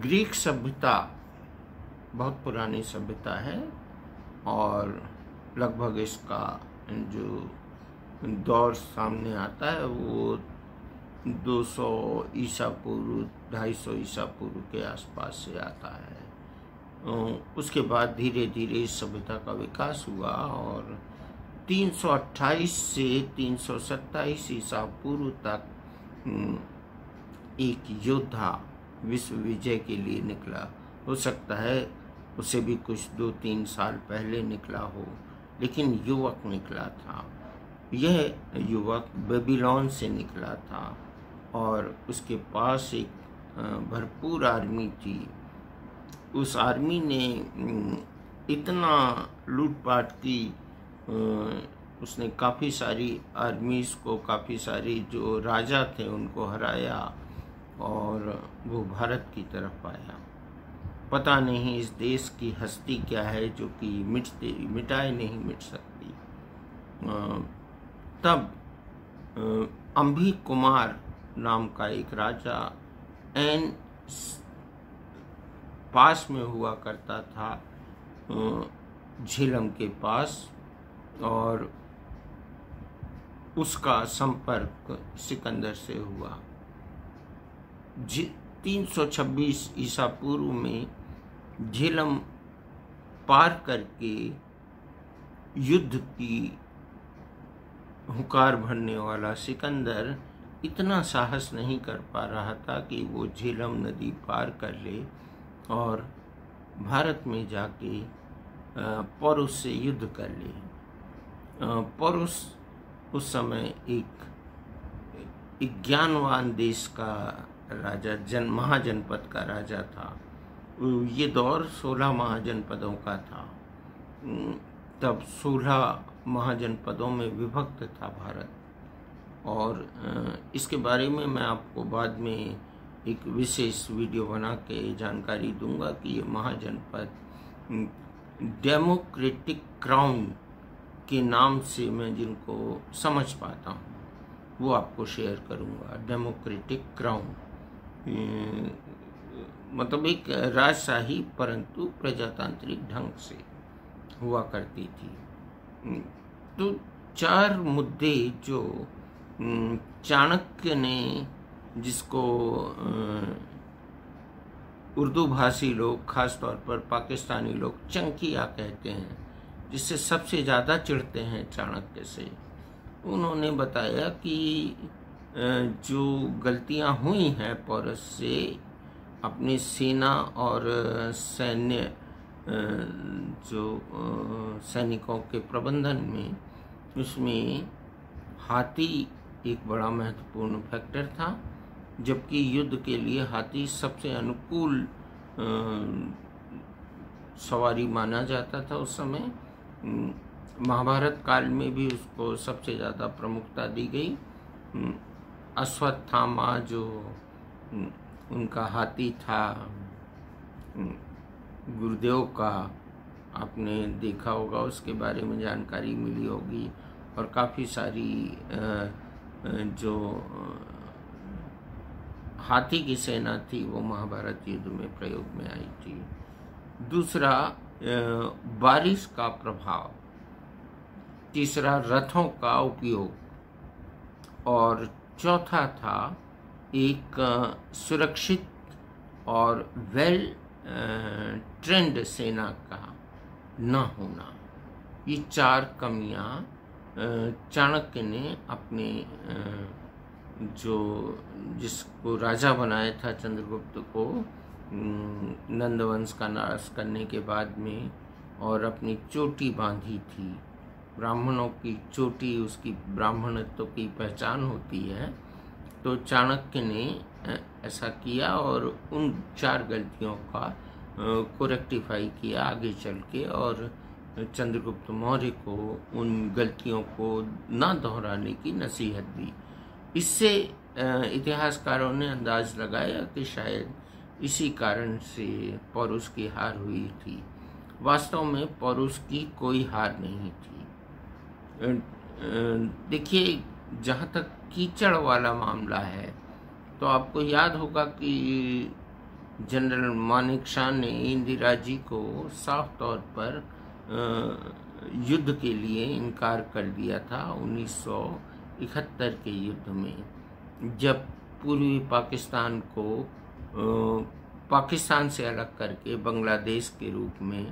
Greek सभ्यता बहुत पुरानी सभ्यता है और लगभग इसका जो दौर सामने आता है वो 200 ईसा पूर्व 250 ईसा पूर्व के आसपास से आता है। उसके बाद धीरे धीरे इस सभ्यता का विकास हुआ और 328 से 327 ईसा पूर्व तक एक योद्धा विश्व विजय के लिए निकला। हो सकता है उसे भी कुछ 2-3 साल पहले निकला हो, लेकिन युवक निकला था। यह युवक बेबीलोन से निकला था और उसके पास एक भरपूर आर्मी थी। उस आर्मी ने इतना लूटपाट की, उसने काफ़ी सारी आर्मीज़ को, काफ़ी सारी जो राजा थे उनको हराया और वो भारत की तरफ आया। पता नहीं इस देश की हस्ती क्या है जो कि मिटाए नहीं मिट सकती। तब अंभी कुमार नाम का एक राजा एन पास में हुआ करता था, झेलम के पास, और उसका संपर्क सिकंदर से हुआ। 326 ईसा पूर्व में झेलम पार करके युद्ध की हुंकार भरने वाला सिकंदर इतना साहस नहीं कर पा रहा था कि वो झेलम नदी पार कर ले और भारत में जाके पौरुष से युद्ध कर ले। पौरुष उस समय एक ज्ञानवान देश का राजा, महाजनपद का राजा था। ये दौर 16 महाजनपदों का था। तब 16 महाजनपदों में विभक्त था भारत, और इसके बारे में मैं आपको बाद में एक विशेष वीडियो बना के जानकारी दूंगा कि ये महाजनपद डेमोक्रेटिक क्राउन के नाम से मैं जिनको समझ पाता हूँ वो आपको शेयर करूँगा। डेमोक्रेटिक क्राउन मतलब एक राजशाही परंतु प्रजातांत्रिक ढंग से हुआ करती थी। तो 4 मुद्दे जो चाणक्य ने, जिसको उर्दू भाषी लोग, खास तौर पर पाकिस्तानी लोग चंकिया कहते हैं, जिससे सबसे ज़्यादा चिढ़ते हैं चाणक्य से, उन्होंने बताया कि जो गलतियां हुई हैं पौरस से अपनी सेना और सैन्य जो सैनिकों के प्रबंधन में, उसमें हाथी एक बड़ा महत्वपूर्ण फैक्टर था, जबकि युद्ध के लिए हाथी सबसे अनुकूल सवारी माना जाता था उस समय। महाभारत काल में भी उसको सबसे ज़्यादा प्रमुखता दी गई। अश्वत्थामा जो उनका हाथी था गुरुदेव का, आपने देखा होगा, उसके बारे में जानकारी मिली होगी, और काफ़ी सारी जो हाथी की सेना थी वो महाभारत युद्ध में प्रयोग में आई थी। दूसरा बारिश का प्रभाव, तीसरा रथों का उपयोग, और चौथा था एक सुरक्षित और वेल ट्रेंड सेना का न होना। ये 4 कमियां चाणक्य ने अपने जिसको राजा बनाया था चंद्रगुप्त को नंदवंश का नाश करने के बाद में, और अपनी चोटी बांधी थी। ब्राह्मणों की चोटी उसकी ब्राह्मणत्व की पहचान होती है। तो चाणक्य ने ऐसा किया और उन 4 गलतियों का को रेक्टिफाई किया आगे चल के, और चंद्रगुप्त मौर्य को उन गलतियों को न दोहराने की नसीहत दी। इससे इतिहासकारों ने अंदाज लगाया कि शायद इसी कारण से पौरुष की हार हुई थी। वास्तव में पौरुष की कोई हार नहीं थी। देखिए, जहाँ तक कीचड़ वाला मामला है, तो आपको याद होगा कि जनरल मानेकशॉ ने इंदिरा जी को साफ तौर पर युद्ध के लिए इनकार कर दिया था 1971 के युद्ध में, जब पूर्वी पाकिस्तान को पाकिस्तान से अलग करके बांग्लादेश के रूप में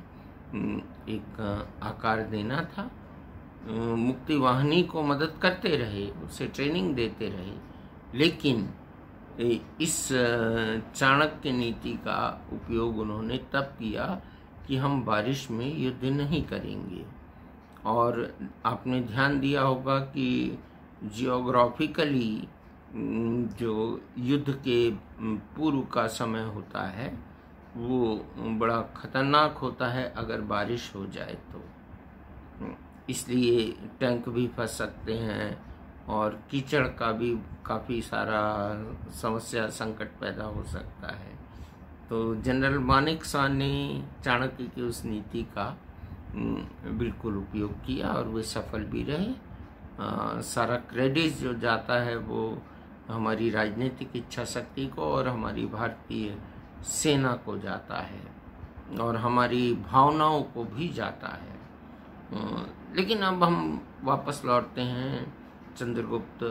एक आकार देना था। मुक्ति वाहिनी को मदद करते रहे, उसे ट्रेनिंग देते रहे, लेकिन इस चाणक्य नीति का उपयोग उन्होंने तब किया कि हम बारिश में युद्ध नहीं करेंगे। और आपने ध्यान दिया होगा कि जियोग्राफिकली जो युद्ध के पूर्व का समय होता है वो बड़ा खतरनाक होता है अगर बारिश हो जाए तो, इसलिए टैंक भी फंस सकते हैं और कीचड़ का भी काफ़ी सारा समस्या संकट पैदा हो सकता है। तो जनरल मानेकशॉ ने चाणक्य की उस नीति का बिल्कुल उपयोग किया और वे सफल भी रहे। सारा क्रेडिट जो जाता है वो हमारी राजनीतिक इच्छा शक्ति को और हमारी भारतीय सेना को जाता है और हमारी भावनाओं को भी जाता है। लेकिन अब हम वापस लौटते हैं चंद्रगुप्त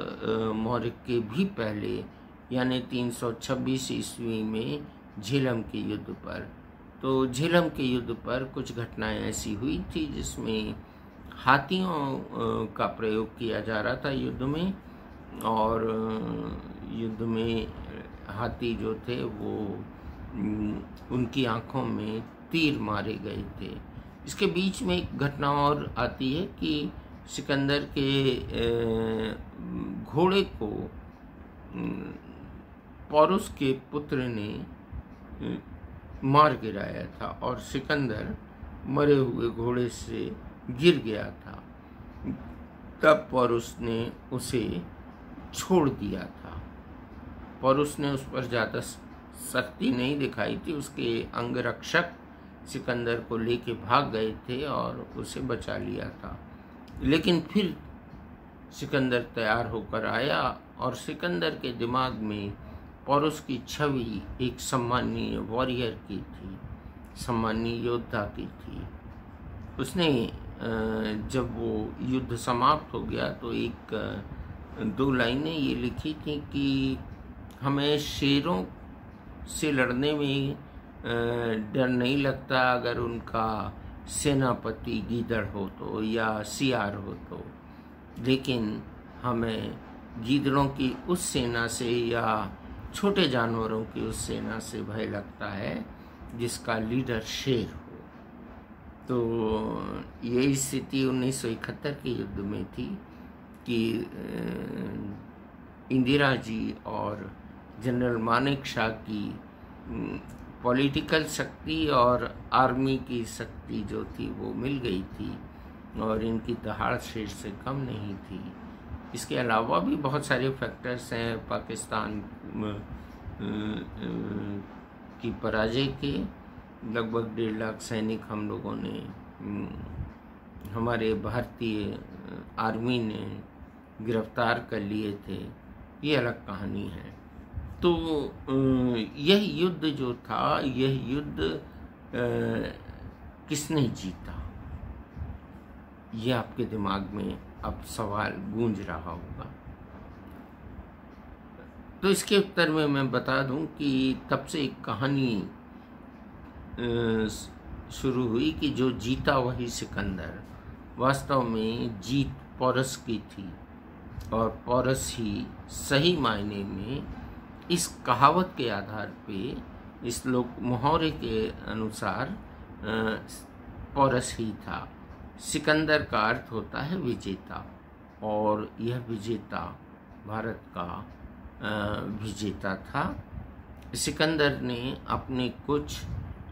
मौर्य के भी पहले यानी 326 ईस्वी में झेलम के युद्ध पर। तो झेलम के युद्ध पर कुछ घटनाएं ऐसी हुई थी जिसमें हाथियों का प्रयोग किया जा रहा था युद्ध में, और युद्ध में हाथी जो थे वो उनकी आंखों में तीर मारे गए थे। इसके बीच में एक घटना और आती है कि सिकंदर के घोड़े को पौरुष के पुत्र ने मार गिराया था और सिकंदर मरे हुए घोड़े से गिर गया था। तब पौरुष ने उसे छोड़ दिया था। पौरुष ने उस पर ज़्यादा सख्ती नहीं दिखाई थी। उसके अंगरक्षक सिकंदर को लेके भाग गए थे और उसे बचा लिया था। लेकिन फिर सिकंदर तैयार होकर आया और सिकंदर के दिमाग में पौरुष की छवि एक सम्मानीय वॉरियर की थी, सम्मानीय योद्धा की थी। उसने जब वो युद्ध समाप्त हो गया तो एक दो लाइनें ये लिखी थी कि हमें शेरों से लड़ने में डर नहीं लगता अगर उनका सेनापति गीदड़ हो तो या सियार हो तो, लेकिन हमें गीदड़ों की उस सेना से या छोटे जानवरों की उस सेना से भय लगता है जिसका लीडर शेर हो। तो यही स्थिति 1971 के युद्ध में थी कि इंदिरा जी और जनरल मानेकशॉ की पॉलिटिकल शक्ति और आर्मी की शक्ति जो थी वो मिल गई थी और इनकी दहाड़ शेर से कम नहीं थी। इसके अलावा भी बहुत सारे फैक्टर्स हैं। पाकिस्तान की पराजय के लगभग 1.5 लाख सैनिक हम लोगों ने, हमारे भारतीय आर्मी ने गिरफ्तार कर लिए थे, ये अलग कहानी है। तो यह युद्ध जो था, यह युद्ध किसने जीता, यह आपके दिमाग में अब सवाल गूंज रहा होगा। तो इसके उत्तर में मैं बता दूं कि तब से एक कहानी शुरू हुई कि जो जीता वही सिकंदर। वास्तव में जीत पौरस की थी और पौरस ही सही मायने में इस कहावत के आधार पे, इस लोक मुहावरे के अनुसार पौरस ही था। सिकंदर का अर्थ होता है विजेता, और यह विजेता भारत का विजेता था। सिकंदर ने अपने कुछ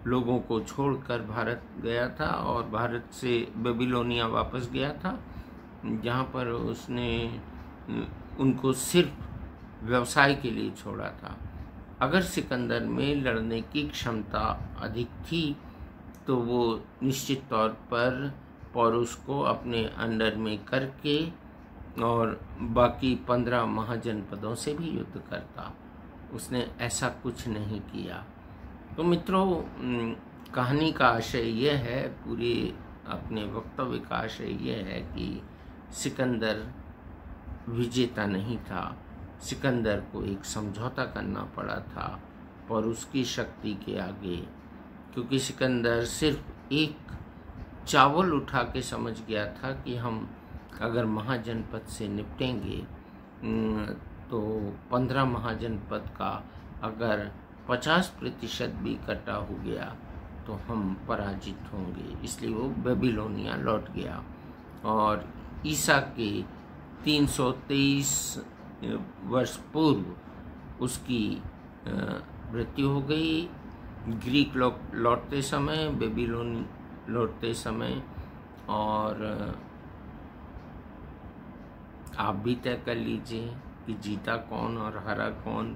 लोगों को छोड़कर भारत गया था और भारत से बेबीलोनिया वापस गया था, जहाँ पर उसने उनको सिर्फ व्यवसाय के लिए छोड़ा था। अगर सिकंदर में लड़ने की क्षमता अधिक थी तो वो निश्चित तौर पर पौरुष को अपने अंडर में करके और बाकी 15 महाजनपदों से भी युद्ध करता। उसने ऐसा कुछ नहीं किया। तो मित्रों, कहानी का आशय यह है, पूरे अपने वक्तव्य का आशय यह है कि सिकंदर विजेता नहीं था। सिकंदर को एक समझौता करना पड़ा था, पर उसकी शक्ति के आगे, क्योंकि सिकंदर सिर्फ एक चावल उठा के समझ गया था कि हम अगर महाजनपद से निपटेंगे तो 15 महाजनपद का अगर 50% भी इकट्ठा हो गया तो हम पराजित होंगे। इसलिए वो बेबीलोनिया लौट गया और ईसा के 323 वर्ष पूर्व उसकी मृत्यु हो गई। ग्रीक लौटते समय, बेबीलोन लौटते समय। और आप भी तय कर लीजिए कि जीता कौन और हारा कौन,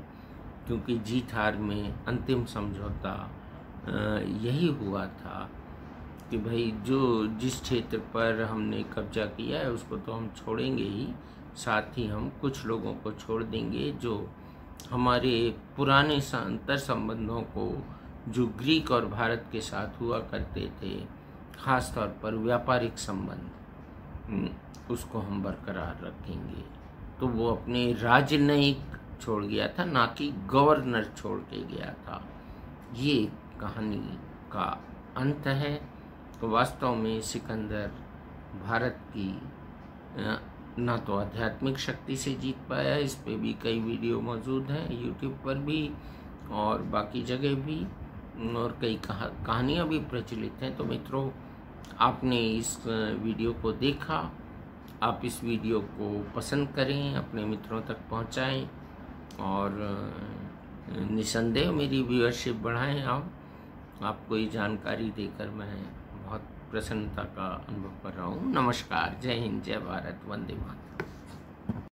क्योंकि जीत हार में अंतिम समझौता यही हुआ था कि भाई जिस क्षेत्र पर हमने कब्जा किया है उसको तो हम छोड़ेंगे ही, साथ ही हम कुछ लोगों को छोड़ देंगे जो हमारे पुराने अंतर संबंधों को, जो ग्रीक और भारत के साथ हुआ करते थे, खास तौर पर व्यापारिक संबंध, उसको हम बरकरार रखेंगे। तो वो अपने राजनयिक छोड़ गया था, ना कि गवर्नर छोड़ के गया था। ये कहानी का अंत है। तो वास्तव में सिकंदर भारत की ना तो आध्यात्मिक शक्ति से जीत पाया, इस पे भी कई वीडियो मौजूद हैं यूट्यूब पर भी और बाकी जगह भी, और कई कहानियाँ भी प्रचलित हैं। तो मित्रों, आपने इस वीडियो को देखा, आप इस वीडियो को पसंद करें, अपने मित्रों तक पहुंचाएं और निसंदेह मेरी व्यूअरशिप बढ़ाएं। आपको ये जानकारी देकर मैं बहुत प्रसन्नता का अनुभव कर रहा हूँ। नमस्कार, जय हिंद, जय भारत, वंदे मातरम।